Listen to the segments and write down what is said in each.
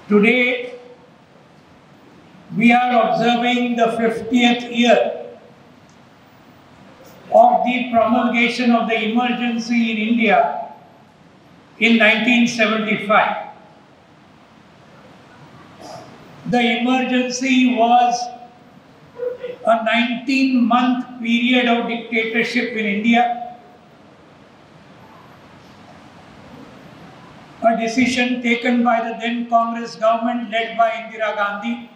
Today, we are observing the 50th year of the promulgation of the emergency in India in 1975. The emergency was a 19-month period of dictatorship in India. A decision taken by the then Congress government led by Indira Gandhi.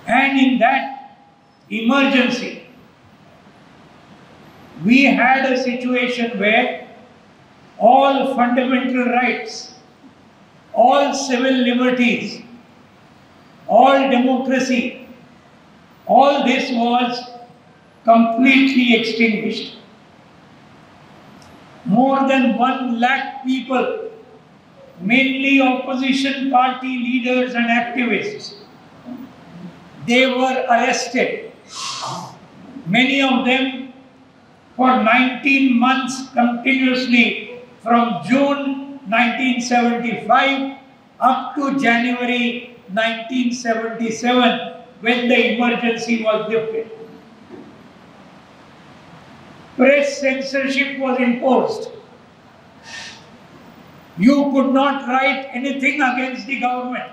And in that emergency, we had a situation where all fundamental rights, all civil liberties, all democracy, all this was completely extinguished. More than 1 lakh people, mainly opposition party leaders and activists, they were arrested. Many of them for 19 months continuously from June 1975 up to January 1977 when the emergency was lifted. Press censorship was imposed. You could not write anything against the government.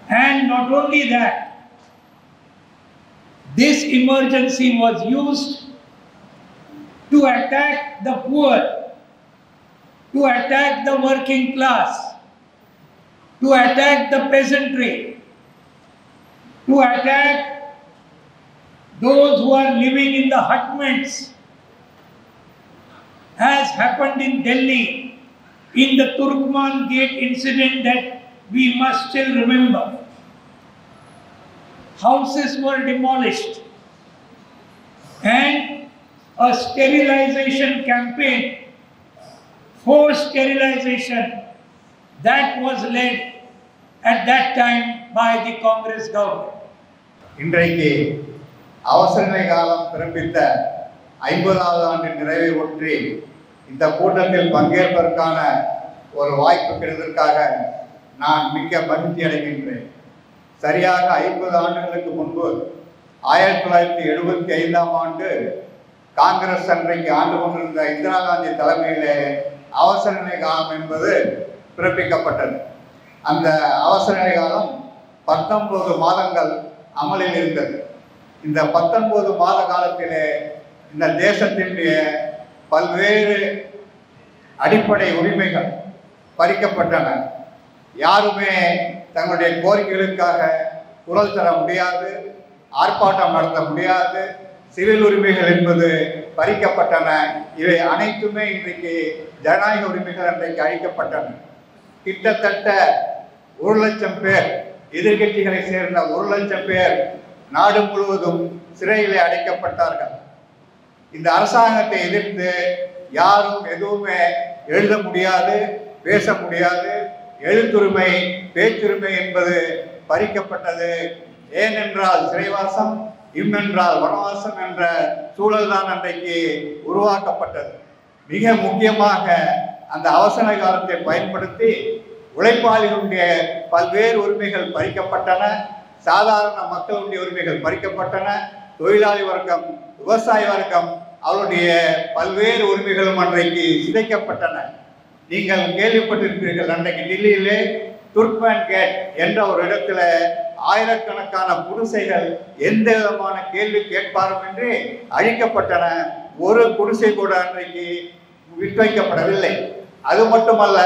And not only that, this emergency was used to attack the poor, to attack the working class, to attack the peasantry, to attack those who are living in the hutments, as happened in Delhi in the Turkman Gate incident that we must still remember. Houses were demolished and a sterilization campaign, forced sterilization, that was led at that time by the Congress government. அவசரநிலை காலம் பிறப்பித்த 50வது ஆண்டு நிறைவை ஒற்றி இந்த கூட்டத்தில் பங்கேற்பதற்கான ஒரு வாய்ப்பு கிடைத்ததற்காக நான் மிக்க மகிழ்ச்சி அடைகின்றேன். சரியாக 50 ஆண்டுகளுக்கு முன்பு 1975ஆம் ஆண்டு காங்கிரஸ் அன்றைக்கு ஆண்டு கொண்டிருந்த இந்திரா காந்தி தலைமையிலே அவசரநிலை காலம் என்பது பிறப்பிக்கப்பட்டது. அந்த அவசரநிலை காலம் 19 மாதங்கள் அமலில் இருந்தது. இந்த 19 மாத காலத்திலே இந்த தேசத்தினுடைய பல்வேறு அடிப்படை உரிமைகள் பறிக்கப்பட்டன. யாருமே தங்களுடைய கோரிக்கைகளுக்காக குரல் தர முடியாது, ஆர்ப்பாட்டம் நடத்த முடியாது, சிவில் உரிமைகள் என்பது பறிக்கப்பட்டன. இவை அனைத்துமே இன்றைக்கு ஜனநாயக உரிமைகள் அன்றைக்கு அளிக்கப்பட்டன. கிட்டத்தட்ட 1 லட்சம் பேர், எதிர்கட்சிகளை சேர்ந்த 1 லட்சம் பேர் நாடு முழுவதும் சிறையிலே அடைக்கப்பட்டார்கள். இந்த அரசாங்கத்தை எதிர்த்து யாரும் எதுவுமே எழுத முடியாது, பேச முடியாது. எழுத்துரிமை, பேச்சுரிமை என்பது பறிக்கப்பட்டது. ஏனென்றால் சிறைவாசம், இம்மென்றால் வனவாசம் என்ற சூழல் தான் அன்றைக்கு உருவாக்கப்பட்டது. மிக முக்கியமாக அந்த அவசர காலத்தை பயன்படுத்தி உழைப்பாளிகளுடைய பல்வேறு உரிமைகள் பறிக்கப்பட்டன. சாதாரண மக்களுடைய உரிமைகள் பறிக்கப்பட்டன. தொழிலாளி வர்க்கம், விவசாய வர்க்கம், அவருடைய பல்வேறு உரிமைகளும் அன்றைக்கு சிதைக்கப்பட்டன. நீங்கள் கேள்விப்பட்டிருப்பீர்கள், அன்றைக்கு டெல்லியிலே துர்க்மேன் கேட் என்ற ஒரு இடத்துல ஆயிரக்கணக்கான குடிசைகள் எந்த விதமான கேள்வி கேட்பாருமின்றி அழிக்கப்பட்டன. ஒரு குடிசை கூட அன்றைக்கு விட்டுவைக்கப்படவில்லை. அது மட்டுமல்ல,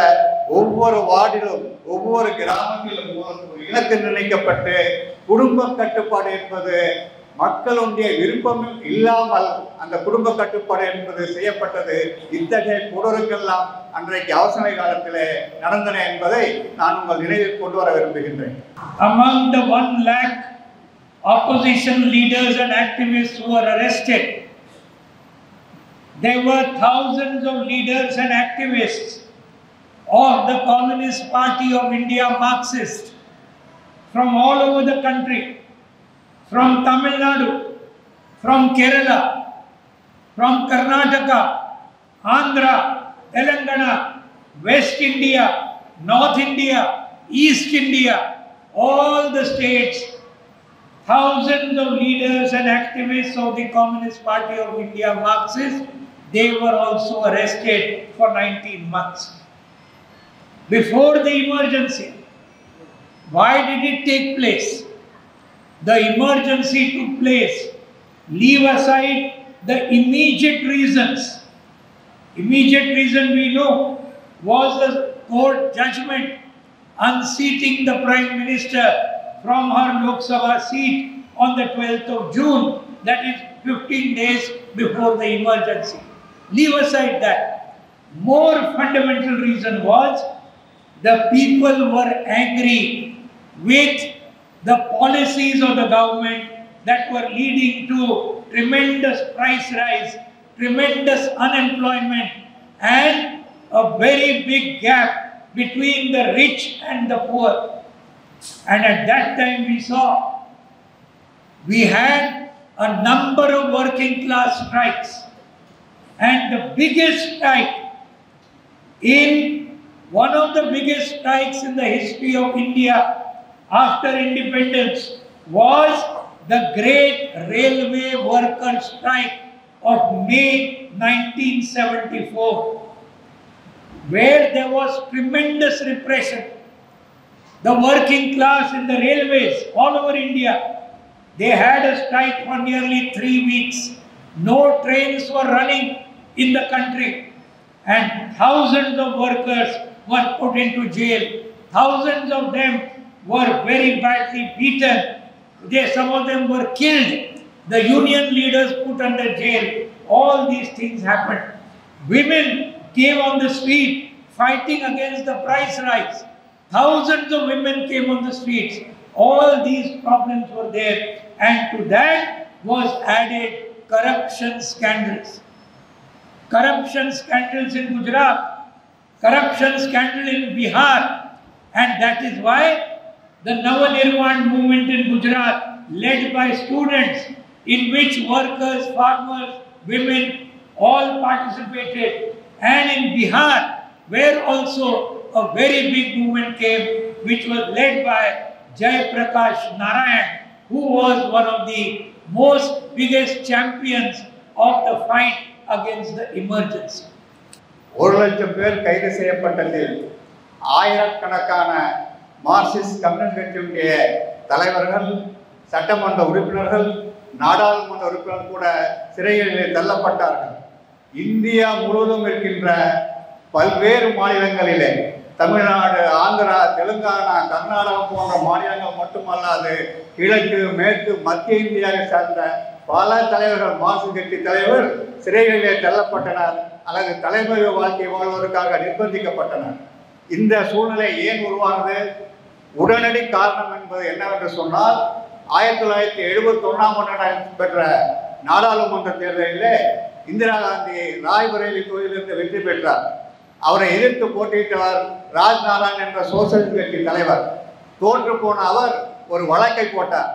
ஒவ்வொரு வார்டிலும் ஒவ்வொரு கிராமத்திலும் ஒரு இலக்கு நிர்ணயிக்கப்பட்டு குடும்ப கட்டுப்பாடு என்பது மக்களுடைய விருப்பம் இல்லாமல் அந்த குடும்ப கட்டுப்பாடு என்பது செய்யப்பட்டது. இத்தகைய கொடூரங்கள்லாம் அன்றைக்கு அவசர காலத்திலே நடந்தன என்பதை நான் உங்கள் நினைவில் கொண்டு வர விரும்புகின்றேன். Among the 1 lakh opposition leaders and activists who were arrested, there were thousands of leaders and activists of the Communist Party of India, Marxist, from all over the country, from Tamil Nadu, from Kerala, from Karnataka, Andhra, Telangana, West India, North India, East India, all the states, thousands of leaders and activists of the Communist Party of India, Marxists, they were also arrested for 19 months. Before the emergency, why did it take place? The emergency took place. Leave aside the immediate reasons. Immediate reason we know was the court judgment unseating the Prime Minister from her Lok Sabha seat on the 12th of June, that is 15 days before the emergency. Leave aside that. More fundamental reason was the people were angry with the policies of the government that were leading to tremendous price rise, tremendous unemployment, and a very big gap between the rich and the poor. And at that time we had a number of working class strikes. And the biggest strike, one of the biggest strikes in the history of India after independence, was the great railway worker strike of May 1974, where there was tremendous repression. The working class in the railways all over India, they had a strike for nearly 3 weeks. No trains were running in the country, and thousands of workers were put into jail. Thousands of them were very badly beaten. Some of them were killed. The union leaders put under jail. All these things happened. Women came on the street fighting against the price rise. Thousands of women came on the streets. All these problems were there. And to that was added corruption scandals. Corruption scandals in Gujarat, corruption scandal in Bihar, and that is why the Nava-Nirman movement in Gujarat, led by students, in which workers, farmers, women all participated, and in Bihar, where also a very big movement came, which was led by Jai Prakash Narayan, who was one of the most biggest champions of the fight against the emergency. 1,00,000 பேர் கைது செய்யப்பட்டதில் ஆயிரக்கணக்கான Marxist communist கட்சியுடைய தலைவர்கள், சட்டமன்ற உறுப்பினர்கள், நாடாளுமன்ற உறுப்பினர்கள் கூட சிறைகளில் தள்ளப்பட்டார்கள். இந்தியா முழுவதும் இருக்கின்ற பல்வேறு மாநிலங்களிலே, தமிழ்நாடு, ஆந்திரா, தெலுங்கானா, கர்நாடகம் போன்ற மாநிலங்கள் மட்டுமல்லாது கிழக்கு, மேற்கு, மத்திய இந்தியாவை சார்ந்த பல தலைவர்கள், மார்க்சிஸ்ட் கட்சி தலைவர் சிறைகளிலே தள்ளப்பட்டனர் அல்லது தலைமை வாழ்க்கை வாழ்வதற்காக நிர்பந்திக்கப்பட்டனர். இந்த சூழ்நிலை ஏன் உருவானது? உடனடி காரணம் என்பது என்னவென்று சொன்னால், 1971 பெற்ற நாடாளுமன்ற தேர்தலிலே இந்திரா காந்தி ராய்பரேலி தொகுதியிலிருந்து வெற்றி பெற்றார். அவரை எதிர்த்து போட்டியிட்டவர் ராஜ்நாராயண் என்ற சோசியலிஸ்ட் கட்சி தலைவர். தோற்று போன அவர் ஒரு வழக்கை போட்டார்.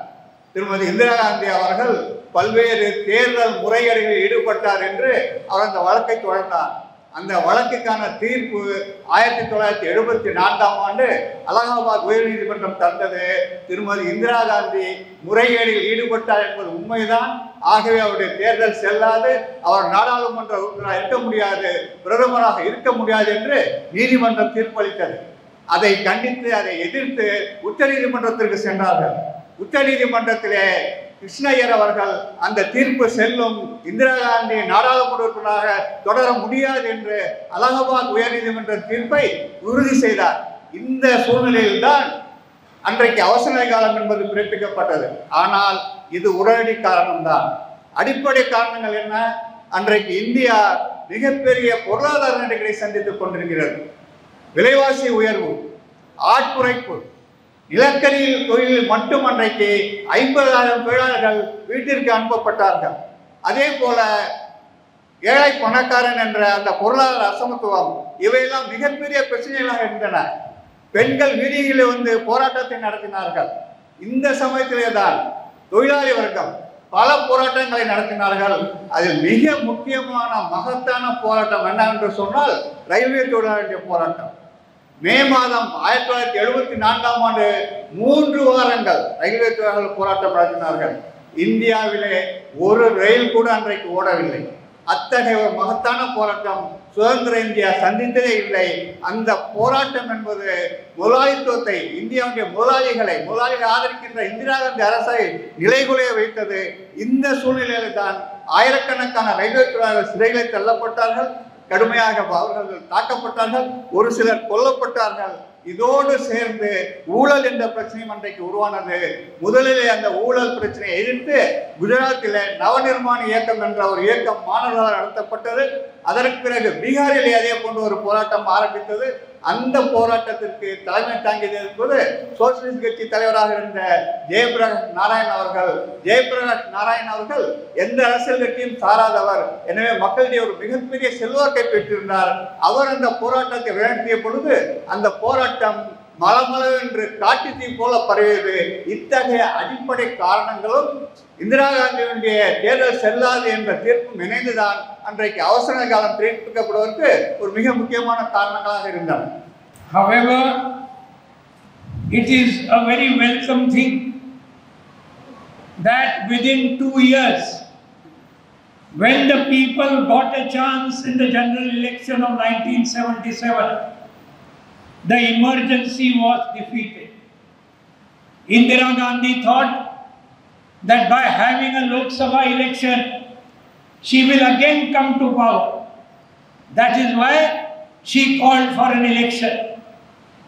திருமதி இந்திரா காந்தி அவர்கள் பல்வேறு தேர்தல் முறைகேடுகளில் ஈடுபட்டார் என்று அவர் அந்த வழக்கை தொடர்ந்தார். அந்த வழக்குக்கான தீர்ப்பு 1974 அலகாபாத் உயர்நீதிமன்றம் தந்தது. திருமதி இந்திரா காந்தி முறைகேடில் ஈடுபட்டார் என்பது உண்மைதான். ஆகவே அவருடைய தேர்தல் செல்லாது, அவர் நாடாளுமன்ற உறுப்பினராக இருக்க முடியாது, பிரதமராக இருக்க முடியாது என்று நீதிமன்றம் தீர்ப்பளித்தது. அதை கண்டித்து, அதை எதிர்த்து உச்ச நீதிமன்றத்திற்கு சென்றார்கள். உச்ச நீதிமன்றத்திலே கிருஷ்ணய்யர் அவர்கள் அந்த தீர்ப்பு செல்லும், இந்திரா காந்தி நாடாளுமன்ற உறுப்பினராக தொடர முடியாது என்று அலகாபாத் உயர்நீதிமன்ற தீர்ப்பை உறுதி செய்தார். இந்த சூழ்நிலையில்தான் அன்றைக்கு அவசர காலம் என்பது பிறப்பிக்கப்பட்டது. ஆனால் இது உடனடி காரணம்தான். அடிப்படை காரணங்கள் என்ன? அன்றைக்கு இந்தியா மிகப்பெரிய பொருளாதார நெருக்கடிகளை சந்தித்துக் கொண்டிருக்கிறது. விலைவாசி உயர்வு, ஆட்குறைப்பு, நிலக்கரி தொழிலில் மட்டும் அன்றைக்கு 50,000 தொழிலாளர்கள் வீட்டிற்கு அனுப்பப்பட்டார்கள். அதே போல ஏழை பணக்காரன் என்ற அந்த பொருளாதார அசமத்துவம், இவையெல்லாம் மிகப்பெரிய பிரச்சனைகளாக இருந்தன. பெண்கள் வீதிகளில் வந்து போராட்டத்தை நடத்தினார்கள். இந்த சமயத்திலே தான் தொழிலாளி வர்க்கம், பல போராட்டங்களை நடத்தினார்கள். அதில் மிக முக்கியமான மகத்தான போராட்டம் என்னவென்று சொன்னால் ரயில்வே தொழிலாளர்களுடைய போராட்டம். மே மாதம் 1974ஆம் ஆண்டு 3 வாரங்கள் ரயில்வே தொழிலாளர்கள் போராட்டம் நடத்தினார்கள். இந்தியாவிலே ஒரு ரயில் கூட அன்றைக்கு ஓடவில்லை. அத்தகைய ஒரு மகத்தான போராட்டம் சுதந்திர இந்தியா சந்தித்ததே இல்லை. அந்த போராட்டம் என்பது முதலாளித்துவத்தை, இந்தியாவுடைய முதலாளிகளை ஆதரிக்கின்ற இந்திரா காந்தி அரசை நிலைகுலைய வைத்தது. இந்த சூழ்நிலையில் தான் ஆயிரக்கணக்கான ரயில்வே தொழிலாளர்கள் சிறைகளை தள்ளப்பட்டார்கள், கடுமையாக அவர்கள் தாக்கப்பட்டார்கள், ஒரு சிலர் கொல்லப்பட்டார்கள். இதோடு சேர்ந்து ஊழல் என்ற பிரச்சனையும் அன்றைக்கு உருவானது. முதலிலே அந்த ஊழல் பிரச்சனையை எதிர்த்து குஜராத்திலே நவநிர்மாண இயக்கம் என்ற ஒரு இயக்கம் மாணவர்களால் நடத்தப்பட்டது. அதற்கு பிறகு பீகாரிலே அதே போன்ற ஒரு போராட்டம் ஆரம்பித்தது. அந்த போராட்டத்திற்கு தலைமை தாங்கியது என்பது சோசியலிஸ்ட் கட்சி தலைவராக இருந்த ஜெயபிரகாஷ் நாராயண் அவர்கள் எந்த அரசியல் கட்சியும் சாராதவர். எனவே மக்களிடையே ஒரு மிகப்பெரிய செல்வாக்கை பெற்றிருந்தார். அவர் அந்த போராட்டத்தை நடத்திய பொழுது அந்த போராட்டம் மலமளவென்று காட்டு தீ போல பரவியது. இத்தகைய அடிப்படை காரணங்களும் இந்திரா காந்தியுடைய தேர்தல் செல்லாது என்ற தீர்ப்பும் இணைந்துதான் அன்றைக்கு அவசர காலம் பிறப்பிக்கப்படுவதற்கு ஒரு மிக முக்கியமான காரணங்களாக இருந்தன. However, it is a very welcome thing that within 2 years, when the people got a chance in the general election of 1977, the emergency was defeated. Indira Gandhi thought that by having a Lok Sabha election, she will again come to power. That is why she called for an election.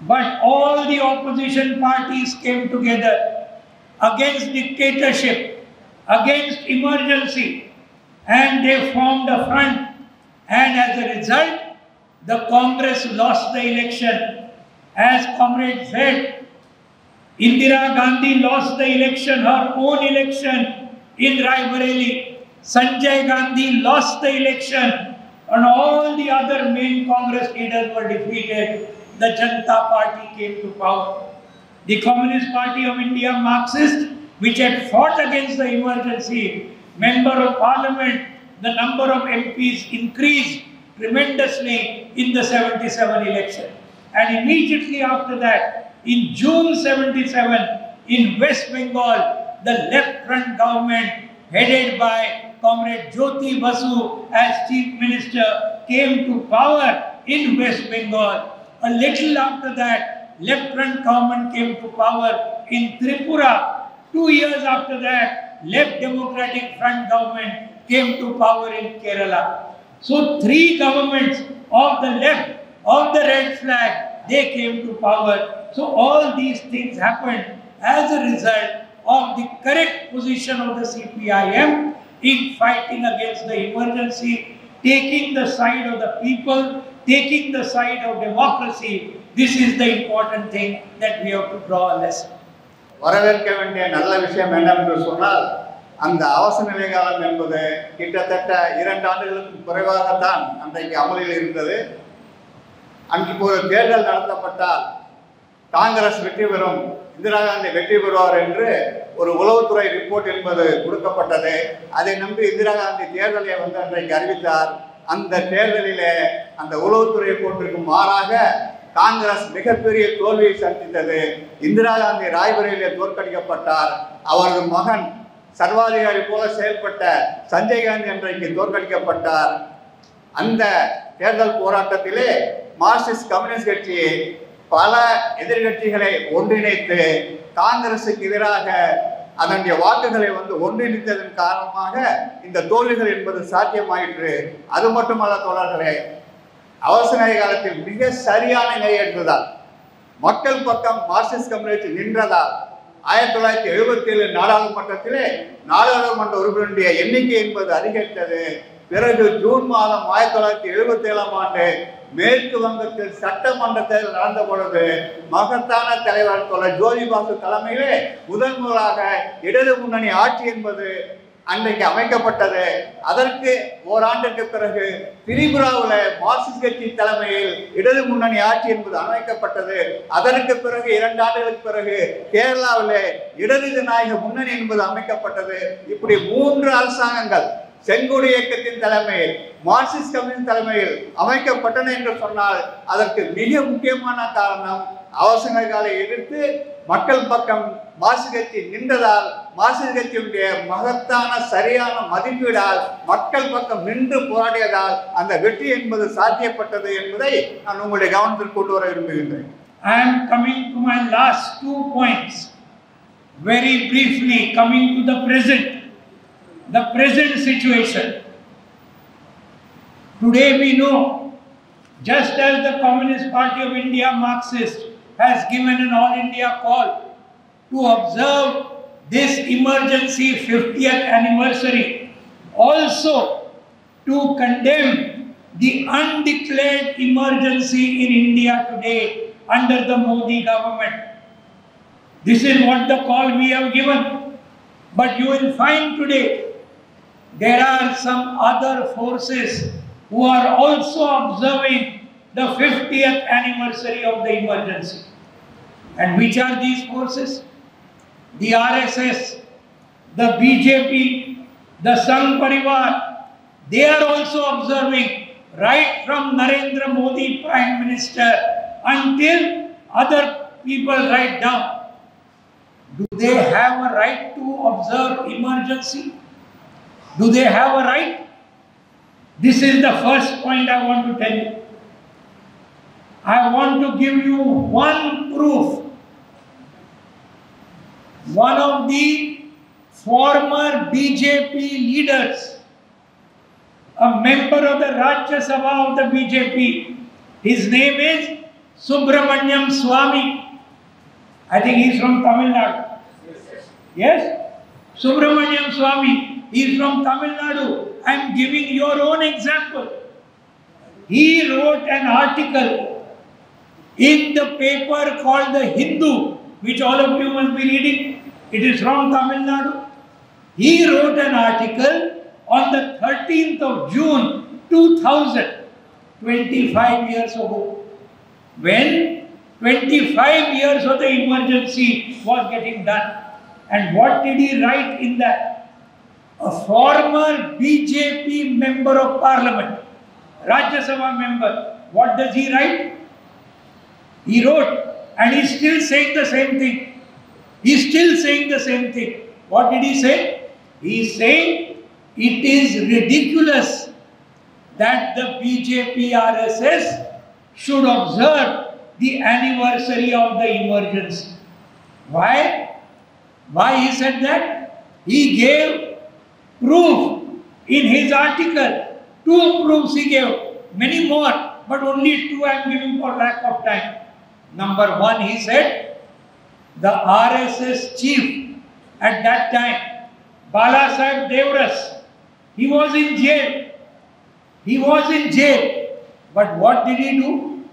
But all the opposition parties came together against dictatorship, against emergency, and they formed a front. And as a result, the Congress lost the election. As comrade said, Indira Gandhi lost the election, her own election in Raebareli. Sanjay Gandhi lost the election, and all the other main Congress leaders were defeated. The Janata Party came to power. The Communist Party of India, Marxist, which had fought against the emergency, member of parliament, the number of MPs increased tremendously in the 77 election. And immediately after that, in June 77, in West Bengal, the left front government headed by Comrade Jyoti Basu as Chief Minister came to power in West Bengal. A little after that, left front government came to power in Tripura. 2 years after that, left Democratic Front government came to power in Kerala. So 3 governments of the left, of the red flag, they came to power. So all these things happened as a result of the correct position of the CPIM in fighting against the emergency, taking the side of the people, taking the side of democracy. This is the important thing that we have to draw a lesson. வரவேற்க வேண்டிய நல்ல விஷயம் என்னவென்று சொன்னால், அந்த அவசர நிலை காலம் என்பது கிட்டத்தட்ட 2 ஆண்டுகளுக்கு குறைவாகத்தான் அன்றைக்கு அமலில் இருந்தது. அன்றைக்கு ஒரு தேர்தல் நடத்தப்பட்டால் காங்கிரஸ் வெற்றி பெறும், இந்திரா காந்தி வெற்றி பெறுவார் என்று ஒரு உளவுத்துறை ரிப்போர்ட் என்பது கொடுக்கப்பட்டது. அதை நம்பி இந்திரா காந்தி தேர்தலை அன்றைக்கு அறிவித்தார். அந்த தேர்தலிலே அந்த உளவுத்துறை ரிப்போர்ட்டிற்கு மாறாக காங்கிரஸ் மிகப்பெரிய தோல்வியை சந்தித்தது. இந்திரா காந்தி ராய்பரேலியிலே தோற்கடிக்கப்பட்டார். அவரது மகன் சர்வாதிகாரி போல செயல்பட்ட சஞ்சய் காந்தி அன்றைக்கு தோற்கடிக்கப்பட்டார். அந்த தேர்தல் போராட்டத்திலே மார்க்சிஸ்ட் கம்யூனிஸ்ட் கட்சி பல எதிர்கட்சிகளை ஒன்றிணைத்து காங்கிரசுக்கு எதிராக அதனுடைய வாக்குகளை ஒன்றிணைத்ததன் காரணமாக இந்த தோல்விகள் என்பது சாத்தியமாயிற்று. அது மட்டுமல்ல தோழர்களே, அவசர நிலை காலத்தில் மிக சரியான நிலை எடுத்ததால், மக்கள் பக்கம் மார்க்சிஸ்ட் கம்யூனிஸ்ட் நின்றதால் 1977 நாடாளுமன்றத்திலே நாடாளுமன்ற உறுப்பினருடைய எண்ணிக்கை என்பது அதிகரித்தது. பிறகு ஜூன் மாதம் 1977ஆம் ஆண்டு மேற்கு வங்கத்தில் சட்டமன்ற தேர்தல் நடந்த பொழுது மகத்தான தலைவர் தோழர் ஜோதி பாசு தலைமையிலே முதல் முதலாக இடது முன்னணி ஆட்சி என்பது அன்றைக்கு அமைக்கப்பட்டது. அதற்கு ஓராண்டிற்கு பிறகு திரிபுராவில் மார்க்சிஸ்ட் கட்சி தலைமையில் இடது முன்னணி ஆட்சி என்பது அமைக்கப்பட்டது. அதற்கு பிறகு 2 ஆண்டுகளுக்கு பிறகு கேரளாவில் இடது ஜனநாயக முன்னணி என்பது அமைக்கப்பட்டது. இப்படி 3 அரசாங்கங்கள் செங்கோடி இயக்கத்தின் தலைமையில் மார்க்சிஸ்ட் கம்யூனிஸ்ட் தலைமையில் அமைக்கப்பட்டன என்று சொன்னால் அதற்கு மிக முக்கியமான காரணம் அவசர காலை எதிர்த்து மக்கள் பக்கம் மார்க்சிஸ்ட் கட்சி நின்றதால், மார்க்சிஸ்ட் கட்சியுடைய மகத்தான சரியான மதிப்பீடால் மக்கள் பக்கம் நின்று போராடியதால் அந்த வெற்றி என்பது சாத்தியப்பட்டது என்பதை நான் உங்களுடைய கவனத்திற்கு கொண்டு வர விரும்புகின்றேன். I am coming to my last 2 points. Very briefly, coming to the present situation. Today we know, just as the Communist Party of India, Marxist, has given an all India call to observe this emergency 50th anniversary, also to condemn the undeclared emergency in India today under the Modi government. This is what the call we have given. But you will find today there are some other forces who are also observing the 50th anniversary of the emergency. And which are these forces? The RSS, the BJP, the Sangh Parivar, they are also observing, right from Narendra Modi Prime Minister until other people right down. Do they have a right to observe emergency? Do they have a right? This is the first point I want to tell you. I want to give you one proof. One of the former BJP leaders, a member of the Rajya Sabha of the BJP, his name is Subramaniam Swamy. I think he is from Tamil Nadu. Yes? Subramaniam Swamy, he is from Tamil Nadu. I am giving your own example. He wrote an article in the paper called The Hindu, which all of you must be reading. It is from Tamil Nadu. He wrote an article on the 13th of June 2000, 25 years ago, when 25 years of the emergency was getting done. And what did he write in that? A former BJP member of parliament, Rajya Sabha member, what does he write? He wrote, and he is still saying the same thing. He is still saying the same thing. What did he say? He is saying it is ridiculous that the BJP RSS should observe the anniversary of the emergency. Why? Why he said that? He gave proof in his article. 2 proofs he gave. Many more, but only 2 I am giving for lack of time. Number 1, he said, the RSS chief at that time, Balasaheb Devras, he was in jail. He was in jail. But what did he do?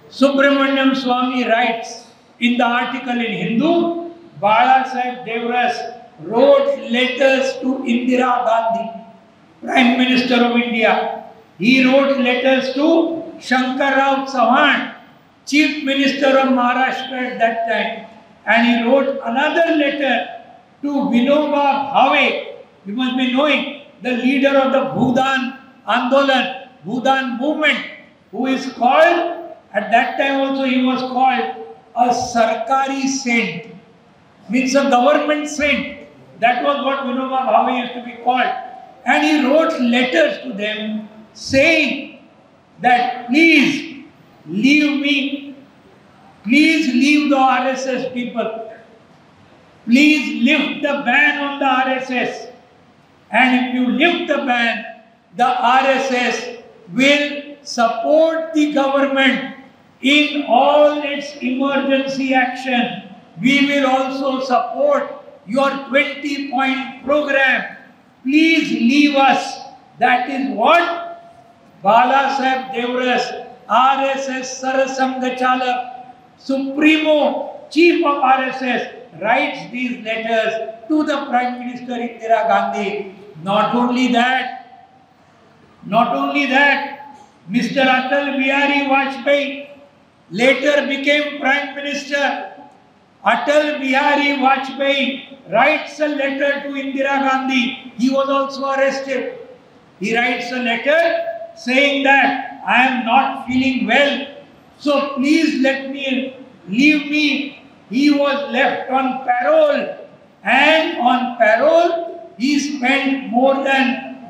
Subramaniam Swamy writes in the article in Hindu, Balasaheb Devras wrote letters to Indira Gandhi, Prime Minister of India. He wrote letters to Shankar Rao Chauhan, Chief Minister of Maharashtra at that time. And he wrote another letter to Vinoba Bhave. You must be knowing the leader of the Bhudan Andolan, Bhudan movement, who is called, at that time also he was called a Sarkari saint, means a government saint. That was what Vinoba Bhave used to be called. And he wrote letters to them saying that please leave me, please leave the RSS people, please lift the ban on the RSS, and if you lift the ban, the RSS will support the government in all its emergency action. We will also support your 20-point program. Please leave us. That is what Balasaheb Devras, RSS Sarasangachalak, Supremo, Chief of RSS, writes these letters to the Prime Minister Indira Gandhi Not only that, Mr. Atal Bihari Vajpayee later became Prime Minister. Atal Bihari Vajpayee writes a letter to Indira Gandhi. He was also arrested. He writes a letter saying that I am not feeling well, so please leave me. He was left on parole, and on parole he spent more than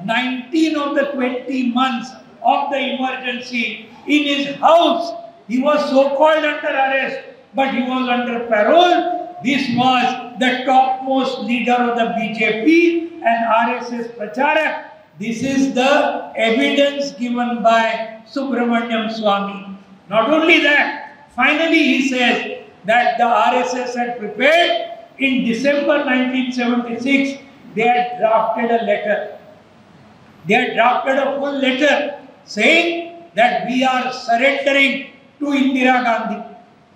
19 of the 20 months of the emergency in his house. He was so-called under arrest, but he was under parole. This was the topmost leader of the BJP and RSS Pracharak. This is the evidence given by Subramaniam Swamy. Not only that, finally he says that the RSS had prepared in December 1976, they had drafted a letter. They had drafted a full letter saying that we are surrendering to Indira Gandhi.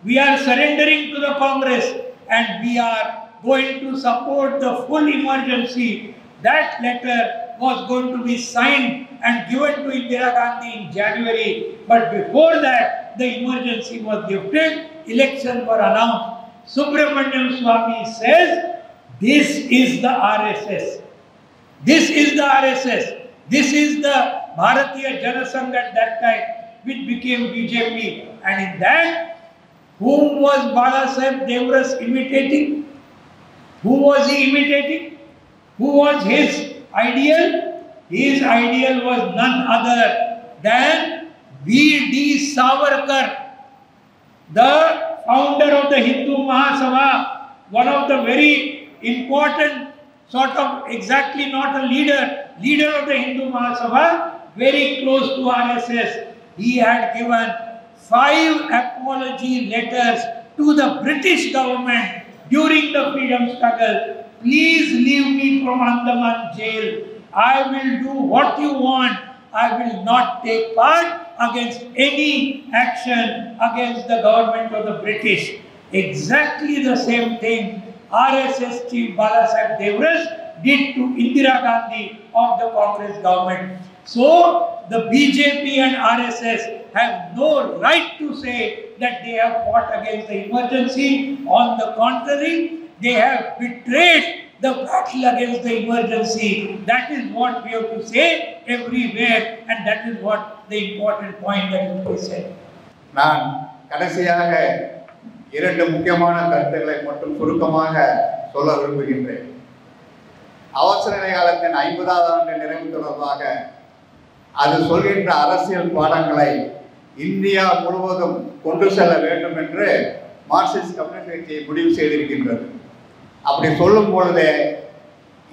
We are surrendering to the Congress and we are going to support the full emergency. That letter was going to be signed and given to Indira Gandhi in January. But before that, the emergency was lifted, elections were announced. Subramaniam Swamy says, this is the RSS. This is the RSS. This is the Bharatiya Janasangh at that time, which became BJP. And in that, whom was Balasaheb Devras imitating? Who was he imitating? Who was his ideal? His ideal was none other than V.D. Savarkar, the founder of the Hindu Mahasabha, one of the very important, sort of exactly not a leader of the Hindu Mahasabha, very close to RSS. He had given 5 apology letters to the British government during the freedom struggle. Please leave me from Andaman jail. I will do what you want. I will not take part against any action against the government of the British. Exactly the same thing RSS chief Balasaheb Devras did to Indira Gandhi of the Congress government. So the BJP and RSS have no right to say that they have fought against the emergency. On the contrary, they have betrayed the battle against the emergency. That is what we have to say everywhere, and that is what the important point that is to be said. நான் கடைசியாக 2 முக்கியமான கருத்துக்களை மட்டும் சுருக்கமாக சொல்ல விரும்புகின்றேன். அவசர நிலை காலத்தின் 50வது ஆண்டு நிறைவு தொடர்பாக அது சொல்கின்ற அரசியல் பாடங்களை இந்தியா முழுவதும் கொண்டு செல்ல வேண்டும் என்று மார்க்சிஸ்ட் கம்யூனிஸ்ட் கட்சி முடிவு செய்திருக்கின்றது. அப்படி சொல்லும் பொழுதே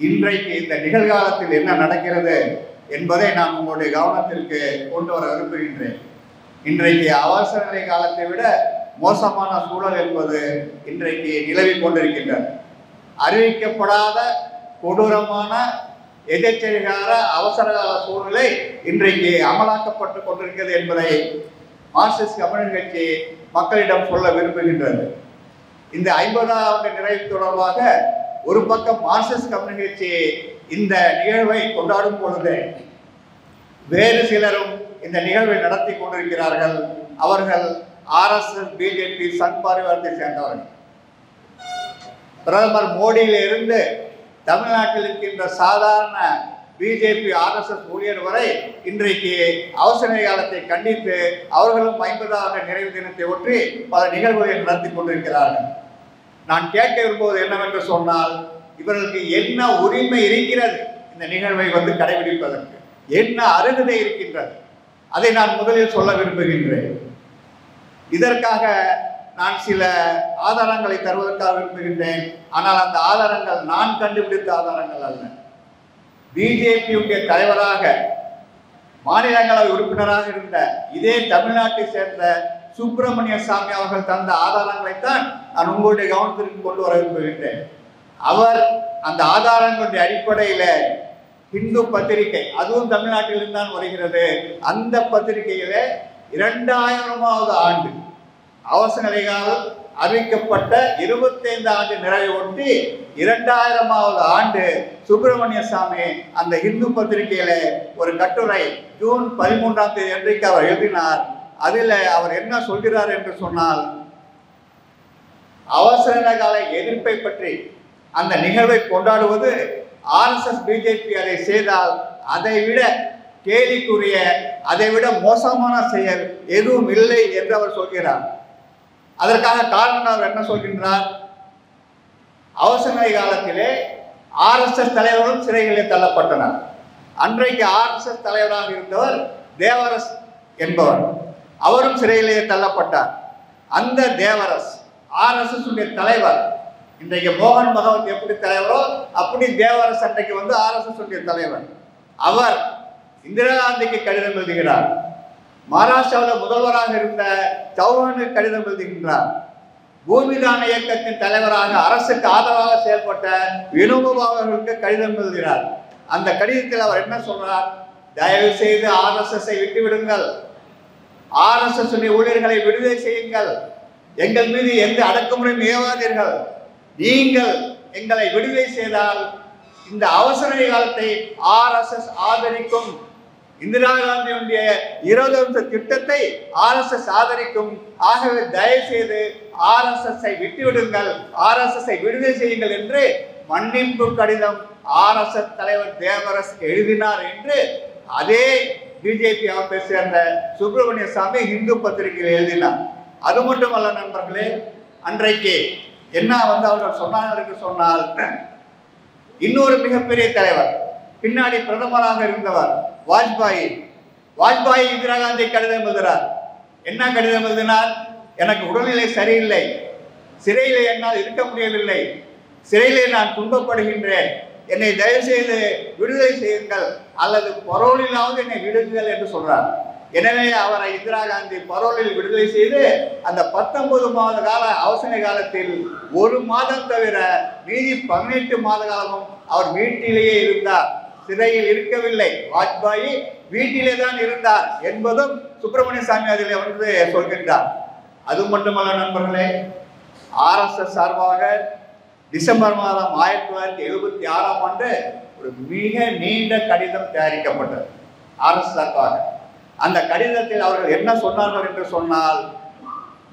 இன்றைக்கு இந்த நிகழ்காலத்தில் என்ன நடக்கிறது என்பதை நான் உங்களுடைய கவனத்திற்கு கொண்டு வர விரும்புகின்றேன். இன்றைக்கு அவசர நிலை காலத்தை விட மோசமான சூழல் என்பது இன்றைக்கு நிலவிக் கொண்டிருக்கின்றது. அறிவிக்கப்படாத கொடூரமான எதிர்ச்செயலான அவசரகால சூழ்நிலை இன்றைக்கு அமலாக்கப்பட்டு கொண்டிருக்கிறது என்பதை மார்க்சிஸ்ட் கம்யூனிஸ்ட் கட்சி மக்களிடம் சொல்ல விரும்புகின்றது. இந்த 50வது நிறைவு தொடர்பாக ஒரு பக்கம் மார்க்சிஸ்ட் கம்யூனிஸ்ட் கட்சி இந்த நிகழ்வை கொண்டாடும் பொழுது வேறு சிலரும் இந்த நிகழ்வை நடத்தி கொண்டிருக்கிறார்கள். அவர்கள் RSS, பிஜேபி, சங் பரிவாரத்தை சேர்ந்தவர்கள். பிரதமர் மோடியிலிருந்து தமிழ்நாட்டில் இருக்கின்ற சாதாரண பிஜேபி RSS ஊழியர் வரை இன்றைக்கு அவசர காலத்தை கண்டித்து அவர்களும் 50வது நிறைவு தினத்தை ஒற்றி பல நிகழ்வுகளை நடத்தி கொண்டிருக்கிறார்கள். நான் கேட்க விரும்புவது என்னவென்று சொன்னால், இவர்களுக்கு என்ன உரிமை இருக்கிறது இந்த நிகழ்வை கடைபிடிப்பதற்கு? என்ன அருகதை இருக்கின்றது? அதை நான் முதலில் சொல்ல விரும்புகின்றேன். இதற்காக நான் சில ஆதாரங்களை தருவதற்காக விரும்புகின்றேன். ஆனால் அந்த ஆதாரங்கள் நான் கண்டுபிடித்த ஆதாரங்கள் அல்ல. பிஜேபியுடைய தலைவராக மாநிலங்களவை உறுப்பினராக இருந்த இதே தமிழ்நாட்டை சேர்ந்த சுப்பிரமணிய சாமி அவர்கள் தந்த ஆதாரங்களைத்தான் நான் உங்களுடைய கவனத்திற்கு கொண்டு வர விரும்புகின்றேன். அவர் அந்த ஆதாரங்களுடைய அடிப்படையில் இந்து பத்திரிகை, அதுவும் தமிழ்நாட்டிலிருந்து தான் வருகிறது, அந்த பத்திரிகையில 2000வது ஆண்டு அவசர நிலை காலம் அறிவிக்கப்பட்ட 25 ஆண்டு நிறைவை ஒட்டி 2000வது ஆண்டு சுப்பிரமணிய சாமி அந்த இந்து பத்திரிகையில ஒரு கட்டுரை ஜூன் 13ஆம் தேதி அன்றைக்கு அவர் எழுதினார். அதில் அவர் என்ன சொல்கிறார் என்று சொன்னால், அவசர கால எதிர்ப்பை பற்றி அந்த நிகழ்வை கொண்டாடுவது RSS BJP அதை செய்தால் அதை விட கேலிக்குரிய, அதை விட மோசமான செயல் எதுவும் இல்லை என்று அவர் சொல்கிறார். அதற்காக காரணம் அவர் என்ன சொல்கின்றார்? அவசர காலத்திலே RSS தலைவரும் சிறைகளில் தள்ளப்பட்டனர். அன்றைக்கு RSS தலைவராக இருந்தவர் தேவரஸ் என்பவர், அவரும் சிறையிலேயே தள்ளப்பட்டார். அந்த தேவரஸ் RSS உடைய தலைவர். இன்றைக்கு மோகன் பகவத் எப்படி தலைவரோ அப்படி தேவரஸ் அன்றைக்கு RSS உடைய தலைவர். அவர் இந்திரா காந்திக்கு கடிதம் எழுதுகிறார். மகாராஷ்டிராவில் முதல்வராக இருந்த சௌஹானுக்கு கடிதம் எழுதுகின்றார். பூமிதான இயக்கத்தின் தலைவராக அரசுக்கு ஆதரவாக செயல்பட்ட வினோபா அவர்களுக்கு கடிதம் எழுதுகிறார். அந்த கடிதத்தில் அவர் என்ன சொல்றார்? தயவு செய்து RSS-ஐ விட்டுவிடுங்கள், RSS ஊழியர்களை விடுதலை செய்யுங்கள், எங்கள் மீது எந்த அடக்குமுறையும் ஏவாதீர்கள். நீங்கள் எங்களை விடுதலை செய்தால் இந்த அவசர காலத்தை RSS ஆதரிக்கும். இந்திரா காந்தியுடைய 20 திட்டத்தை RSS ஆதரிக்கும். ஆகவே தயவு செய்து RSS-ஐ விட்டுவிடுங்கள், RSS-ஐ விடுதலை செய்யுங்கள் என்று மன்னிப்பு கடிதம் RSS தலைவர் தேவரஸ் எழுதினார் என்று அதே BJP அமைப்பை சேர்ந்த சுப்பிரமணிய சாமி இந்து பத்திரிகையில் எழுதினார். அது மட்டுமல்ல நண்பர்களே, அன்றைக்கு என்ன அவர்கள் சொன்னார்கள் என்று சொன்னால், இன்னொரு மிகப்பெரிய தலைவர், பின்னாடி பிரதமராக இருந்தவர் வாஜ்பாய் இந்திரா காந்தி கடிதம் எழுதுகிறார். என்ன கடிதம் எழுதினார்? எனக்கு உடல்நிலை சரியில்லை, சிறையிலே என்னால் இருக்க முடியவில்லை, சிறையிலே நான் துன்பப்படுகின்றேன், என்னை தயவு செய்து விடுதலை செய்யுங்கள் அல்லது பரோலிலாவது என்னை விடுங்கள் என்று சொல்றார். எனவே அவரை இந்திரா காந்தி பரோலில் விடுதலை செய்து அந்த 19 மாத கால அவசர காலத்தில் 1 மாதம் தவிர மீதி 18 மாத காலமும் அவர் வீட்டிலேயே இருந்தார், சிறையில் இருக்கவில்லை. வாஜ்பாய் வீட்டிலே தான் இருந்தார் என்பதும் சுப்பிரமணிய சாமி அதில் சொல்கின்றார். அது மட்டுமல்ல நண்பர்களே, RSS சார்பாக டிசம்பர் மாதம் 1976ஆம் ஆண்டு ஒரு மிக நீண்ட கடிதம் தயாரிக்கப்பட்டது RSS சார்பாக. அந்த கடிதத்தில் அவர்கள் என்ன சொன்னார்கள் என்று சொன்னால்,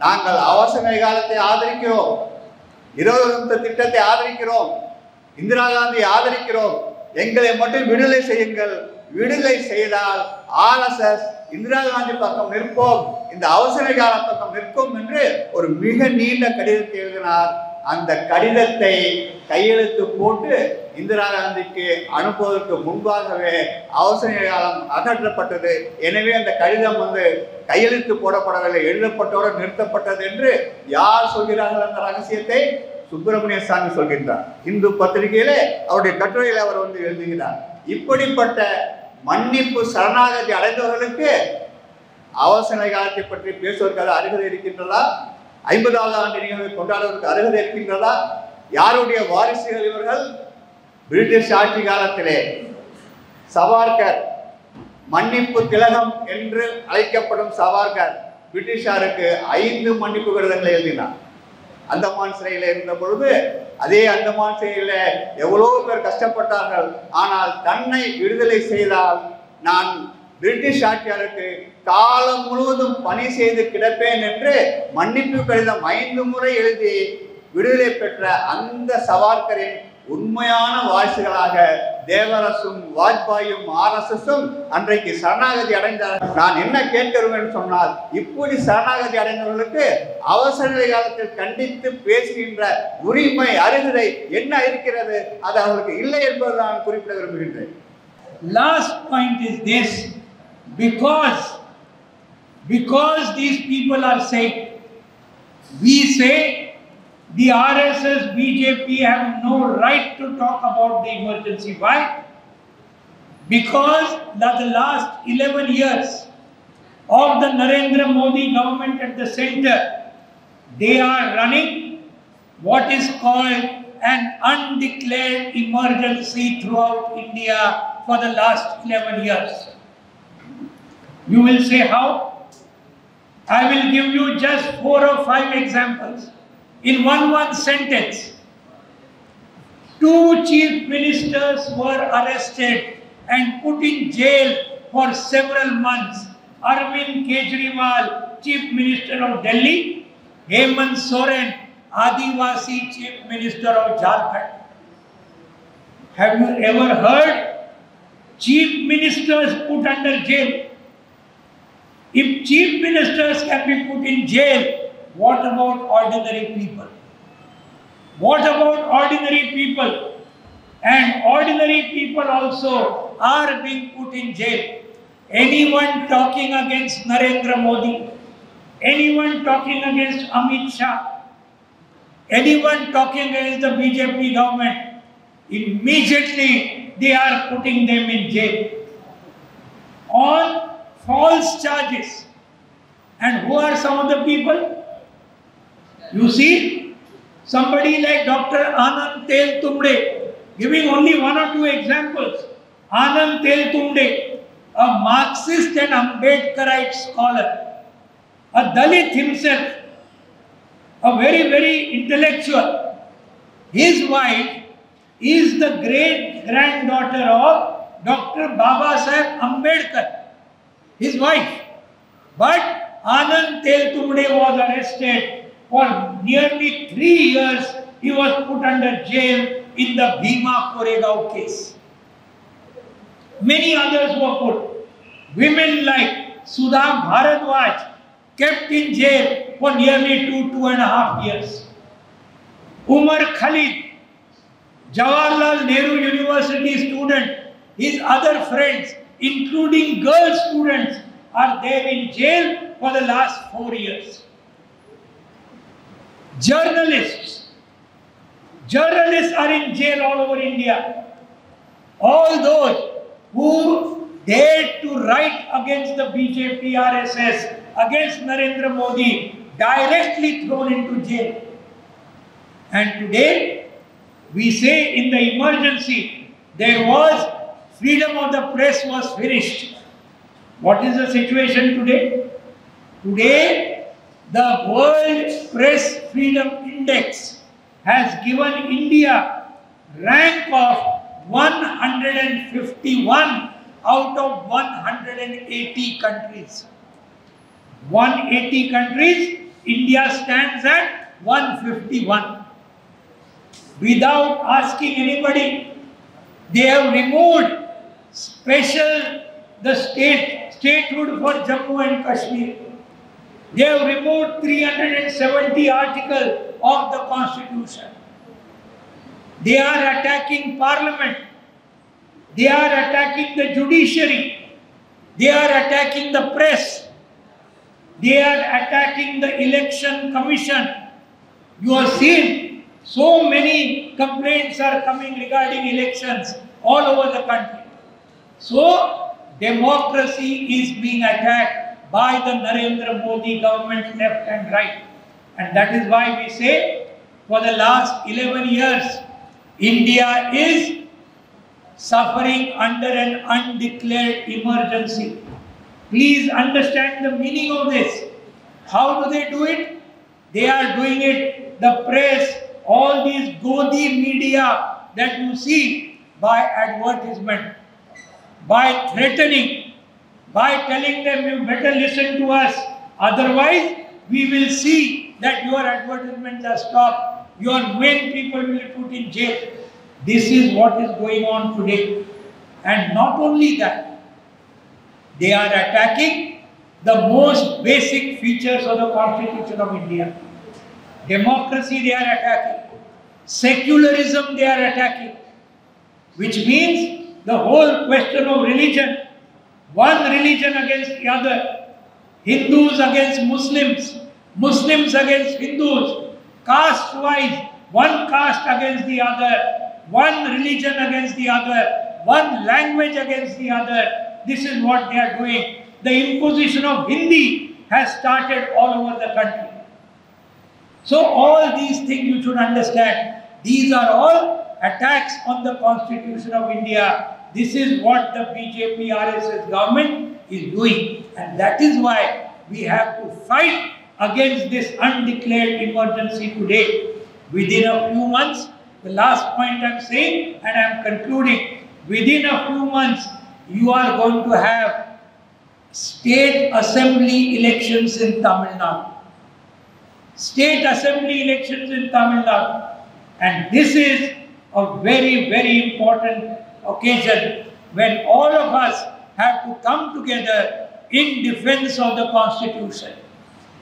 நாங்கள் அவசர காலத்தை ஆதரிக்கிறோம், 20 திட்டத்தை ஆதரிக்கிறோம், இந்திரா காந்தியை ஆதரிக்கிறோம், எங்களை மட்டும் விடுதலை செய்யுங்கள், விடுதலை செய்தால் RSS இந்திரா காந்தி பக்கம் நிற்போம், இந்த அவசர கால பக்கம் நிற்கும் என்று ஒரு மிக நீண்ட கடிதத்தை எழுதினார். அந்த கடிதத்தை கையெழுத்து போட்டு இந்திரா காந்திக்கு அனுப்புவதற்கு முன்பாகவே அவசர காலம் அகற்றப்பட்டது. எனவே அந்த கடிதம் கையெழுத்து போடப்படவில்லை, எழுதப்பட்டோடு நிறுத்தப்பட்டது என்று யார் சொல்கிறார்கள்? அந்த ரகசியத்தை சுப்பிரமணிய சாமி சொல்கின்றார். இந்து பத்திரிகையிலே அவருடைய கட்டுரையில் அவர் எழுதுகிறார். இப்படிப்பட்ட மன்னிப்பு சரணாகதி அடைந்தவர்களுக்கு அவசர காலத்தை பற்றி பேசுவதற்கு அருகதை இருக்கின்றதா? 50வது ஆண்டு நிகழ்வை கொண்டாடுவதற்கு அருகதை இருக்கின்றதா? யாருடைய வாரிசுகள் இவர்கள்? பிரிட்டிஷ் ஆட்சி காலத்திலே சவார்கர், மன்னிப்பு திலகம் என்று அழைக்கப்படும் சவார்கர் பிரிட்டிஷாருக்கு 5 மன்னிப்பு கடிதங்களை எழுதினார். அந்தமான் சிறையில் இருந்த பொழுது அதே அந்தமான் சிறையில் எவ்வளவு பேர் கஷ்டப்பட்டார்கள். ஆனால் தன்னை விடுதலை செய்தால் நான் பிரிட்டிஷ் ஆட்சியாளருக்கு காலம் முழுவதும் பணி செய்து கிடப்பேன் என்று மன்னிப்பு கடிதம் 5 முறை எழுதி விடுதலை பெற்ற அந்த சவார்கரின் உண்மையான வாரிசுகளாக தேவரசும் வாஜ்பாயும் RSS-உம் அன்றைக்கு சரணாகதி அடைந்தார். நான் என்ன கேட்கிறேன் சொன்னால், இப்படி சரணாகதி அடைந்தவர்களுக்கு அவசர காலத்தில் கண்டித்து பேசுகின்ற உரிமை, அருகதை என்ன இருக்கிறது? அது அவர்களுக்கு இல்லை என்பது நான் குறிப்பிட விரும்புகின்றேன். Last point is this: because these people are saying, we say the RSS BJP have no right to talk about the emergency. Why? Because that the last 11 years of the Narendra Modi government at the center, they are running what is called an undeclared emergency throughout India for the last 11 years. You will say how? I will give you just 4 or 5 examples. in one sentence. 2 chief ministers were arrested and put in jail for several months. Arvind Kejriwal, Chief Minister of Delhi, Hemant Soren, Adivasi Chief Minister of Jharkhand. Have you ever heard chief ministers put under jail? If chief ministers can be put in jail, what about ordinary people? What about ordinary people? And ordinary people also are being put in jail. Anyone talking against Narendra Modi, anyone talking against Amit Shah, anyone talking against the BJP government, immediately they are putting them in jail on false charges. And who are some of the people? You see, somebody like Dr. Anand Teltumbde, giving only 1 or 2 examples. Anand Teltumbde, a Marxist and Ambedkarite scholar, a Dalit himself, a very, very intellectual. His wife is the great-granddaughter of Dr. Babasaheb Ambedkar, his wife. But Anand Teltumbde was arrested for nearly 3 years. He was put under jail in the Bhima Koregaon case. Many others were put. Women like Sudha Bharadwaj kept in jail for nearly 2.5 years. Umar Khalid, Jawaharlal Nehru University student, his other friends, including girl students, are there in jail for the last 4 years. Journalists are in jail all over India. All those who dared to write against the BJP, RSS, against Narendra Modi, directly thrown into jail. And today, we say in the emergency, there was freedom of the press was finished. What is the situation today? Today, the World Press Freedom Index has given India rank of 151 out of 180 countries. 180 countries, India stands at 151. Without asking anybody, they have removed the statehood for Jammu and Kashmir. They have removed 370 articles of the Constitution. They are attacking Parliament. They are attacking the judiciary. They are attacking the press. They are attacking the Election Commission. You have seen so many complaints are coming regarding elections all over the country. So, democracy is being attacked by the Narendra Modi government left and right. And that is why we say, for the last 11 years, India is suffering under an undeclared emergency. Please understand the meaning of this. How do they do it? They are doing it, the press, all these Godi media that you see, by advertisement, by threatening, by telling them you better listen to us, otherwise we will see that your advertisements are stopped, your main people will be put in jail. This is what is going on today. And not only that, they are attacking the most basic features of the Constitution of India. Democracy they are attacking. Secularism they are attacking. Which means the whole question of religion, one religion against the other, Hindus against Muslims, Muslims against Hindus, caste-wise, one caste against the other, one religion against the other, one language against the other. This is what they are doing. The imposition of Hindi has started all over the country. So all these things you should understand. These are all attacks on the Constitution of India. This is what the BJP RSS government is doing. And that is why we have to fight against this undeclared emergency today. Within a few months, the last point I'm saying, and I'm concluding, within a few months, you are going to have state assembly elections in Tamil Nadu. State assembly elections in Tamil Nadu. And this is a very, very important occasion when all of us have to come together in defense of the Constitution,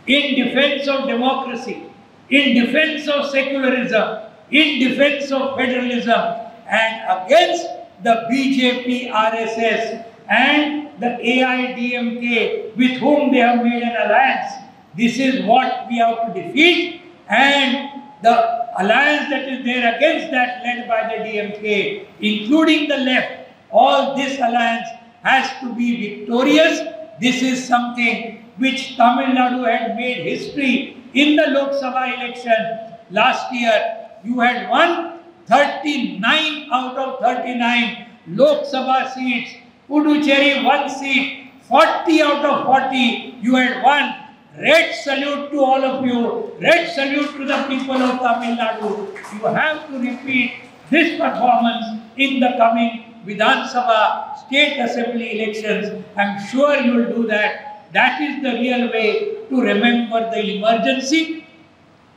in defense of democracy, in defense of secularism, in defense of federalism, and against the BJP, RSS, and the AIDMK with whom they have made an alliance. This is what we have to defeat, and the alliance that is there against that, led by the DMK, including the left, all this alliance has to be victorious. This is something which Tamil Nadu had made history in the Lok Sabha election last year. You had won 39 out of 39 Lok Sabha seats. Puducherry 1 seat, 40 out of 40 you had won. Red salute to all of you. Red salute to the people of Tamil Nadu. You have to repeat this performance in the coming Vidhan Sabha State Assembly elections. I'm sure you will do that. That is the real way to remember the emergency,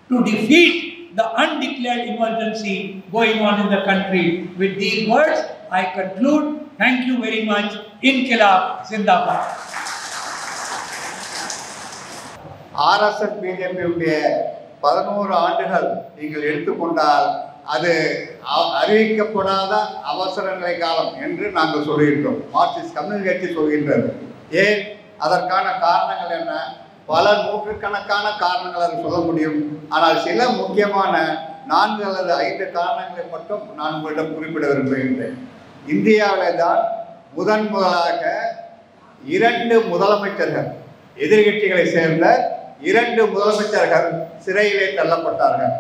to defeat the undeclared emergency going on in the country. With these words, I conclude. Thank you very much. Inqilab Zindabad. RSS பிஜேபியுடைய 11 ஆண்டுகள் நீங்கள் எடுத்துக்கொண்டால் அது அறிவிக்கப்படாத அவசர நிலை காலம் என்று நாங்கள் சொல்கின்றோம். மார்க்சிஸ்ட் கம்யூனிஸ்ட் கட்சி சொல்கின்றது. ஏன்? அதற்கான காரணங்கள் என்ன? பல நூற்றுக்கணக்கான காரணங்கள் அது சொல்ல முடியும். ஆனால் சில முக்கியமான 4 அல்லது 5 காரணங்களை மட்டும் நான் உங்களிடம் குறிப்பிட விரும்புகின்றேன். இந்தியாவிலே தான் முதலாக 2 முதலமைச்சர்கள், எதிர்கட்சிகளை சேர்ந்த 2 முதலமைச்சர்கள் சிறையிலே தள்ளப்பட்டார்கள்.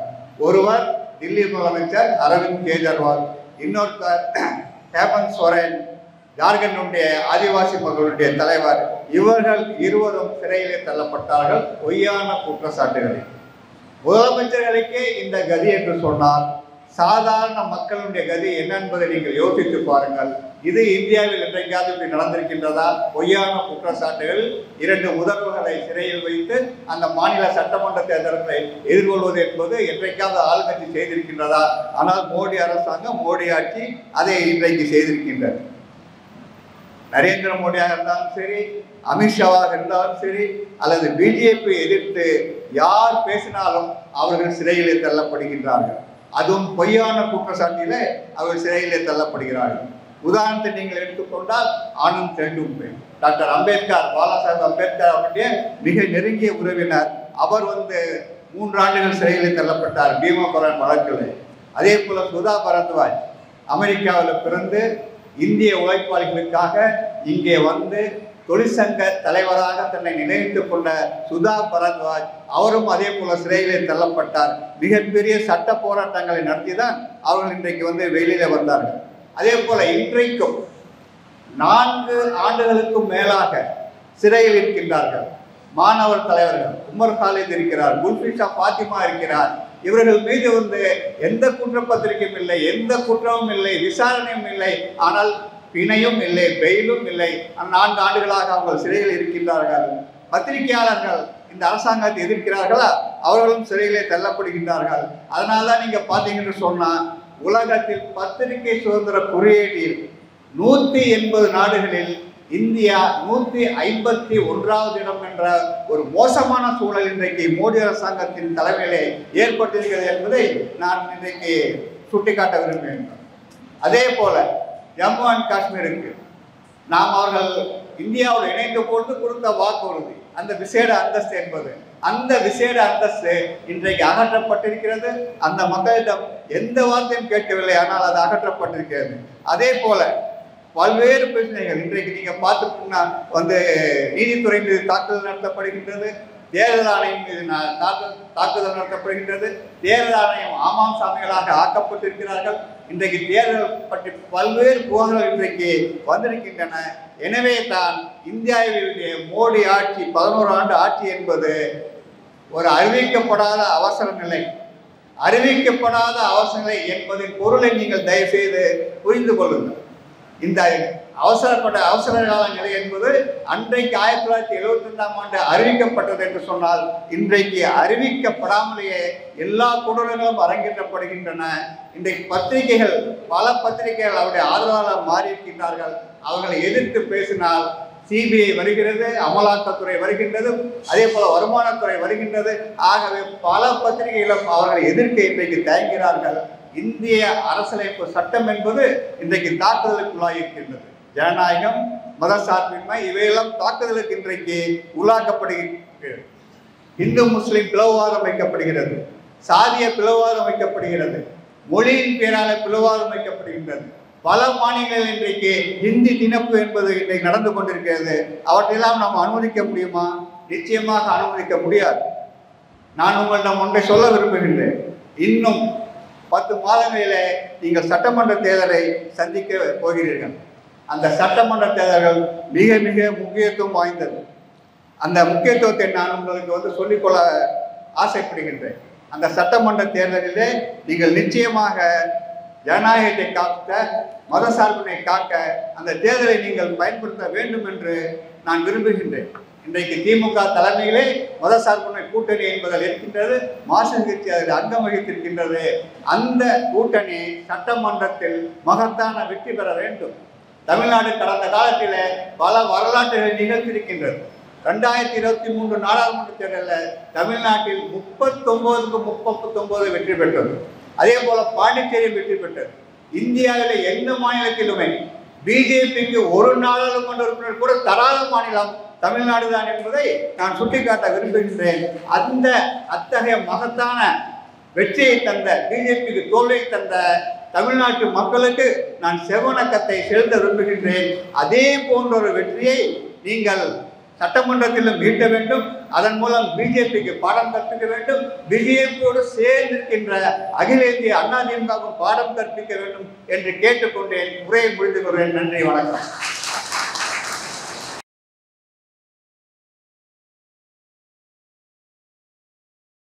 ஒருவர் தில்லி முதலமைச்சர் அரவிந்த் கெஜ்ரிவால், இன்னொருத்தர் ஹேமந்த் சோரன், ஜார்க்கண்டுடைய ஆதிவாசி மக்களுடைய தலைவர். இவர்கள் இருவரும் சிறையிலே தள்ளப்பட்டார்கள் பொய்யான குற்றச்சாட்டுகளில். முதலமைச்சர்களுக்கே இந்த கதி என்று சொன்னால் சாதாரண மக்களுடைய கதி என்ன என்பதை நீங்கள் யோசித்து பாருங்கள். இது இந்தியாவில் என்றைக்காவது இப்படி நடந்திருக்கின்றதா? பொய்யான குற்றச்சாட்டுகள் 2 முதல்வர்களை சிறையில் வைத்து அந்த மாநில சட்டமன்ற தேர்தல்களை எதிர்கொள்வது என்பது என்றைக்காவது ஆளுங்கட்சி செய்திருக்கின்றதா? ஆனால் மோடி அரசாங்கம், மோடி ஆட்சி அதை இன்றைக்கு செய்திருக்கின்றது. நரேந்திர மோடியாக இருந்தாலும் சரி, அமித்ஷாவாக இருந்தாலும் சரி, அல்லது பிஜேபி எதிர்த்து யார் பேசினாலும் அவர்கள் சிறையிலே தள்ளப்படுகின்றார்கள். அதுவும் பொய்யான குற்றச்சாட்டிலே அவர்கள் சிறையிலே தள்ளப்படுகிறார்கள். உதாரணத்தை நீங்கள் எடுத்துக்கொண்டால் ஆனந்த் தெண்டுல்கர், டாக்டர் அம்பேத்கர், பாலா சாஹேப் அம்பேத்கர் அவருடைய மிக நெருங்கிய உறவினர். அவர் 3 ஆண்டுகள் சிறையிலே தள்ளப்பட்டார் பீமாபுரம் வழக்கில். அதே போல சுதா பரத்வாஜ் அமெரிக்காவில் பிறந்து இந்திய உழைப்பாளிகளுக்காக இங்கே வந்து தொழிற்சங்க தலைவராக தன்னை நினைத்துக் கொண்ட சுதா பரத்வாஜ் அவரும் அதே போல சிறையிலே தள்ளப்பட்டார். மிகப்பெரிய சட்ட போராட்டங்களை நடத்திதான் அவர்கள் இன்றைக்கு வெளியில வந்தார்கள். அதே போல இன்றைக்கும் 4 ஆண்டுகளுக்கும் மேலாக சிறையில் இருக்கின்றார்கள் மாணவர் தலைவர்கள். உமர் காலித் இருக்கிறார், குல்பிஷா பாத்திமா இருக்கிறார். இவர்கள் மீது எந்த குற்றப்பத்திரிகையும் இல்லை, எந்த குற்றமும் இல்லை, விசாரணையும் இல்லை, ஆனால் பிணையும் இல்லை, பெயிலும் இல்லை. 4 ஆண்டுகளாக அவங்க சிறையில் இருக்கின்றார்கள். பத்திரிகையாளர்கள் இந்த அரசாங்கத்தை எதிர்க்கிறார்களா? அவர்களும் சிறையிலே தள்ளப்படுகின்றார்கள். அதனால தான் நீங்க பார்த்தீங்கன்னு சொன்னா உலகத்தில் பத்திரிகை சுதந்திர குறியீட்டில் 180 நாடுகளில் இந்தியா 151வது இடம் என்ற ஒரு மோசமான சூழல் இன்றைக்கு மோடி அரசாங்கத்தின் தலைமையிலே ஏற்பட்டிருக்கிறது என்பதை நான் இன்றைக்கு சுட்டிக்காட்ட விரும்புகிறேன். அதே போல ஜம்மு அண்ட் காஷ்மீருக்கு நாம் அவர்கள் இந்தியாவோடு இணைந்த பொழுது கொடுத்த வாக்குறுதி, அந்த விசேட அந்தஸ்து என்பது, அந்த விசேட அந்தஸ்து இன்றைக்கு அகற்றப்பட்டிருக்கிறது. அந்த மக்களிடம் எந்த வார்த்தையும் கேட்கவில்லை, ஆனால் அது அகற்றப்பட்டிருக்கிறது. அதே போல பல்வேறு பிரச்சனைகள் இன்றைக்கு நீங்க பார்த்துட்டீங்கன்னா நீதித்துறை மீது தாக்குதல் நடத்தப்படுகின்றது, தேர்தல் ஆணையம் மீது தாக்குதல் நடத்தப்படுகின்றது. தேர்தல் ஆணையம் ஆமாம் சாமிகளாக ஆக்கப்பட்டிருக்கிறார்கள். இன்றைக்கு தேர்தல் பற்றி பல்வேறு புகார்கள் இன்றைக்கு வந்திருக்கின்றன. எனவே தான் இந்தியாவிலுடைய மோடி ஆட்சி 11 ஆண்டு ஆட்சி என்பது ஒரு அறிவிக்கப்படாத அவசர நிலை. அறிவிக்கப்படாத அவசர நிலை என்பதின் பொருளை நீங்கள் தயவு செய்து புரிந்து கொள்ளுங்கள். இந்த அவசர கால நிலை என்பது அன்றைக்கு 1972ஆம் ஆண்டு அறிவிக்கப்பட்டது என்று சொன்னால், இன்றைக்கு அறிவிக்கப்படாமலேயே எல்லா கொடூரங்களும் அரங்கேற்றப்படுகின்றன. இன்றைக்கு பத்திரிகைகள், பல பத்திரிகைகள் அவருடைய ஆதரவாளர் மாறியிருக்கின்றார்கள். அவர்களை எதிர்த்து பேசினால் சிபிஐ வருகிறது, அமலாக்கத்துறை வருகின்றது, அதே போல வருமானத்துறை வருகின்றது. ஆகவே பல பத்திரிகைகளும் அவர்களை எதிர்க்க இன்றைக்கு தயங்குகிறார்கள். இந்திய அரசியலமைப்பு சட்டம் என்பது இன்றைக்கு தாக்குதலுக்குள்ளாகியிருக்கின்றது. ஜனநாயகம், மதசார்பின்மை இவையெல்லாம் தாக்குதலுக்கு இன்றைக்கு உள்ளாக்கப்படுகிறது. இந்து முஸ்லிம் பிளவுவாதம் வைக்கப்படுகிறது, சாதிய பிளவுவாதம் வைக்கப்படுகிறது, மொழியின் பேரால பிளவுவாதம் வைக்கப்படுகின்றது. பல மாநிலங்களில் இன்றைக்கு ஹிந்தி திணிப்பு என்பது இன்றைக்கு நடந்து கொண்டிருக்கிறது. அவற்றையெல்லாம் நாம் அனுமதிக்க முடியுமா? நிச்சயமாக அனுமதிக்க முடியாது. நான் உங்களிடம் ஒன்றை சொல்ல விரும்புகின்றேன். இன்னும் 10 மாதங்களிலே நீங்கள் சட்டமன்ற தேர்தலை சந்திக்க போகிறீர்கள். அந்த சட்டமன்ற தேர்தல்கள் மிக மிக முக்கியத்துவம் வாய்ந்தது. அந்த முக்கியத்துவத்தை நான் உங்களுக்கு சொல்லிக்கொள்ள ஆசைப்படுகின்றேன். அந்த சட்டமன்ற தேர்தலிலே நீங்கள் நிச்சயமாக ஜனநாயகத்தை காக்க, மதசார்பினை காக்க அந்த தேர்தலை நீங்கள் பயன்படுத்த வேண்டும் என்று நான் விரும்புகின்றேன். இன்றைக்கு திமுக தலைமையிலே மதசார்பினை கூட்டணி என்பதில் இருக்கின்றது. மார்க்சிஸ்ட் கட்சி அதில் அங்கம் வகித்திருக்கின்றது. அந்த கூட்டணி சட்டமன்றத்தில் மகத்தான வெற்றி பெற வேண்டும். தமிழ்நாடு கடந்த காலத்தில் பல வரலாற்றுகளை நிகழ்த்தியிருக்கின்றது. 2023 நாடாளுமன்ற தேர்தலில் தமிழ்நாட்டில் 39க்கு 39 வெற்றி பெற்றது. அதே போல பாண்டிச்சேரியில் வெற்றி பெற்றது. இந்தியாவில் எந்த மாநிலத்திலுமே பிஜேபிக்கு ஒரு நாடாளுமன்ற உறுப்பினர் கூட தராத மாநிலம் தமிழ்நாடு தான் என்பதை நான் சுட்டிக்காட்ட விரும்புகின்றேன். அத்தகைய மகத்தான வெற்றியை தந்த, பிஜேபிக்கு தோல்வியை தந்த தமிழ்நாட்டு மக்களுக்கு நான் செவணக்கத்தை செலுத்த விரும்புகின்றேன். அதே போன்ற ஒரு வெற்றியை நீங்கள் சட்டமன்றத்திலும் ஈட்ட வேண்டும். அதன் மூலம் பிஜேபிக்கு பாடம் கற்பிக்க வேண்டும். பிஜேபியோடு சேர்ந்திருக்கின்ற அகில இந்திய அண்ணா திமுகவுக்கு பாடம் கற்பிக்க வேண்டும் என்று கேட்டுக்கொண்டேன். உரையை முடித்துக் கொள்கிறேன். நன்றி, வணக்கம்.